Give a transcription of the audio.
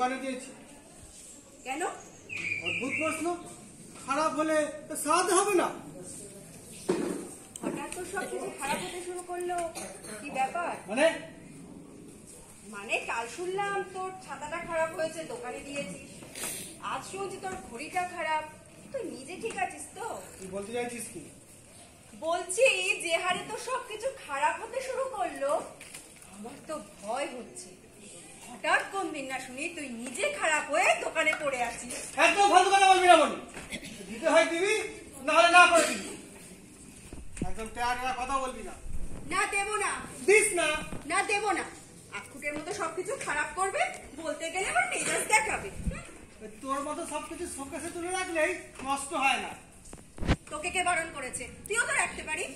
দোকানে দিয়েছি। কেন? অদ্ভুত প্রশ্ন। খারাপ হলে সারাতে হবে না? হঠাৎ তো সব কিছু খারাপ হতে শুরু করলো, কি ব্যাপার? মানে কাল শুনলাম তোর ছাতাটা খারাপ হয়েছে, দোকানে দিয়েছিস। আজ শুনছি তোর ঘড়িটা খারাপ। তুই নিজে ঠিক আছিস তো? তুই বলতে চাইছিস কি? বলছি যে হারে তো সবকিছু খারাপ হতে শুরু করলো, আমার তো ভয় হচ্ছে। হঠাৎ কোন দিন না শুনি তুই নিজে খারাপ হয়ে দোকানে পড়ে আসিস। একদম ফালতু কথা বলবি না বলি। দিতে হয় দিবি, না হলে না করে দিবি। একদম টেরা কথা বলবি না। না দেবো না। দিস না। না দেবো না। আখুটের মতো সবকিছু খারাপ করবে, বলতে গেলে আবার মেজাজ দেখাবে। তোর মতো সবকিছু শোকেসে তুলে রাখলেই নষ্ট হয় না। তোকে কে বারণ করেছে? তুইও তো রাখতে পারিস।